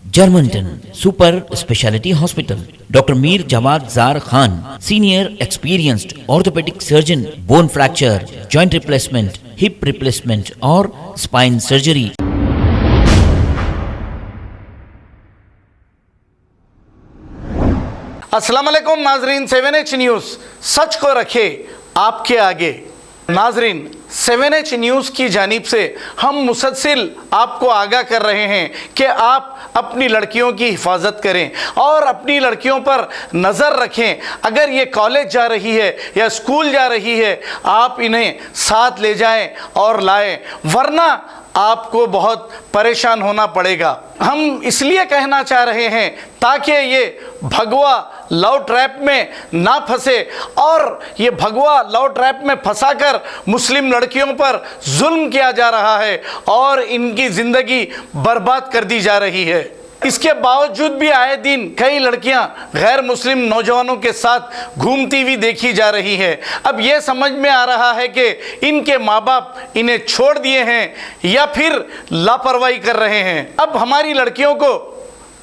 Germanton super speciality hospital, doctor Mir Jawad jar Khan, senior experienced orthopaedic surgeon, bone fracture, joint replacement, hip replacement और spine surgery. अस्सलाम वालेकुम नाजरीन, 7H news सच को रखे आपके आगे। नाजरीन, 7H न्यूज़ की जानिब से हम मुसलसल आपको आगाह कर रहे हैं कि आप अपनी लड़कियों की हिफाजत करें और अपनी लड़कियों पर नज़र रखें। अगर ये कॉलेज जा रही है या स्कूल जा रही है, आप इन्हें साथ ले जाएं और लाएं, वरना आपको बहुत परेशान होना पड़ेगा। हम इसलिए कहना चाह रहे हैं ताकि ये भगवा लव ट्रैप में ना फंसे, और ये भगवा लव ट्रैप में फंसाकर मुस्लिम लड़कियों पर जुल्म किया जा रहा है और इनकी ज़िंदगी बर्बाद कर दी जा रही है। इसके बावजूद भी आए दिन कई लड़कियां गैर मुस्लिम नौजवानों के साथ घूमती हुई देखी जा रही है। अब यह समझ में आ रहा है कि इनके माँ बाप इन्हें छोड़ दिए हैं या फिर लापरवाही कर रहे हैं। अब हमारी लड़कियों को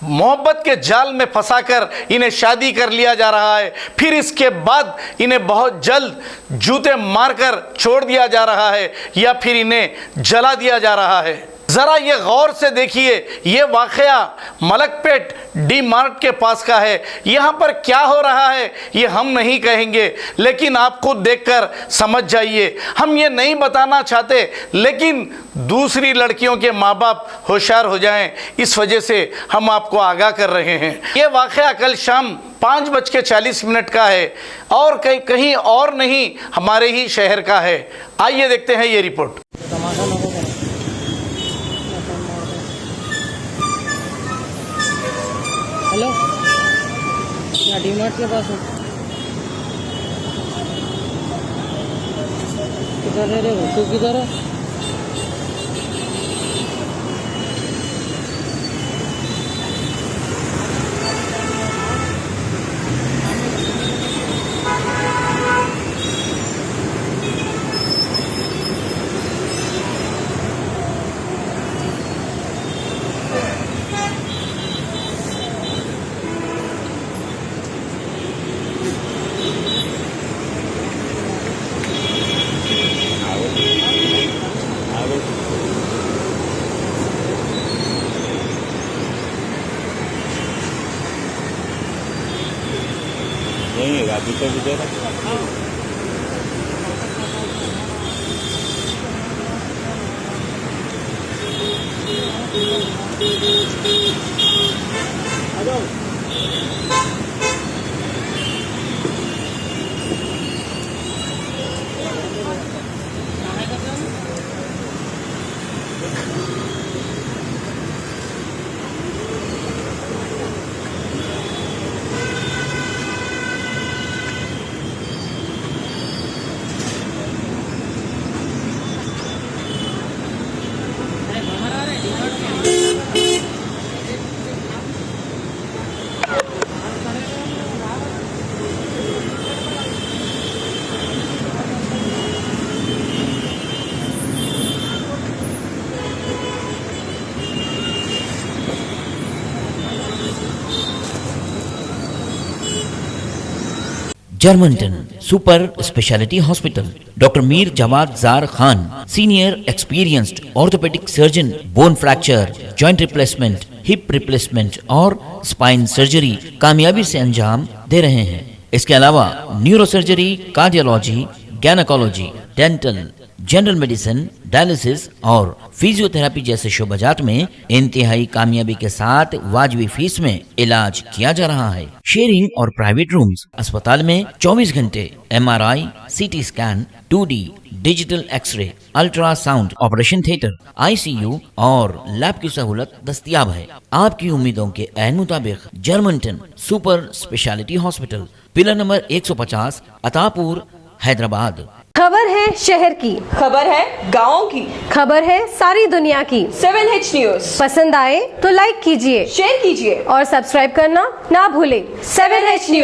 मोहब्बत के जाल में फंसाकर इन्हें शादी कर लिया जा रहा है, फिर इसके बाद इन्हें बहुत जल्द जूते मारकर छोड़ दिया जा रहा है या फिर इन्हें जला दिया जा रहा है। ज़रा ये गौर से देखिए, ये वाक़या मलकपेट डी मार्ट के पास का है। यहाँ पर क्या हो रहा है ये हम नहीं कहेंगे, लेकिन आप खुद देखकर समझ जाइए। हम ये नहीं बताना चाहते, लेकिन दूसरी लड़कियों के माँ बाप होशियार हो जाएं, इस वजह से हम आपको आगाह कर रहे हैं। ये वाक़या कल शाम 5:40 का है और कहीं और नहीं, हमारे ही शहर का है। आइए देखते हैं ये रिपोर्ट। हेलो, यहाँ डी मार्ट के पास हो? किधर रह रहे हो? तू किधर है? नहीं अभी तो विजय जर्मनटन super speciality hospital, doctor Mir Jawad jar Khan, senior experienced orthopaedic surgeon, bone fracture, joint replacement, hip replacement और स्पाइन सर्जरी कामयाबी से अंजाम दे रहे हैं। इसके अलावा neuro surgery, cardiology, gynaecology, dental, general medicine, dialysis और फिजियोथेरेपी जैसे शोबाजात में इंतहाई कामयाबी के साथ वाजिबी फीस में इलाज किया जा रहा है। शेयरिंग और प्राइवेट रूम्स, अस्पताल में 24 घंटे MRI, CT scan, 2D digital x-ray, ultrasound, operation theatre, ICU और लैब की सहूलत दस्तयाब है। आपकी उम्मीदों के ऐन मुताबिक Germanten super speciality hospital, pillar number 150, Attapur, Hyderabad. खबर है शहर की, खबर है गाँव की, खबर है सारी दुनिया की। 7H न्यूज़ पसंद आए तो लाइक कीजिए, शेयर कीजिए और सब्सक्राइब करना ना भूलें। 7H news.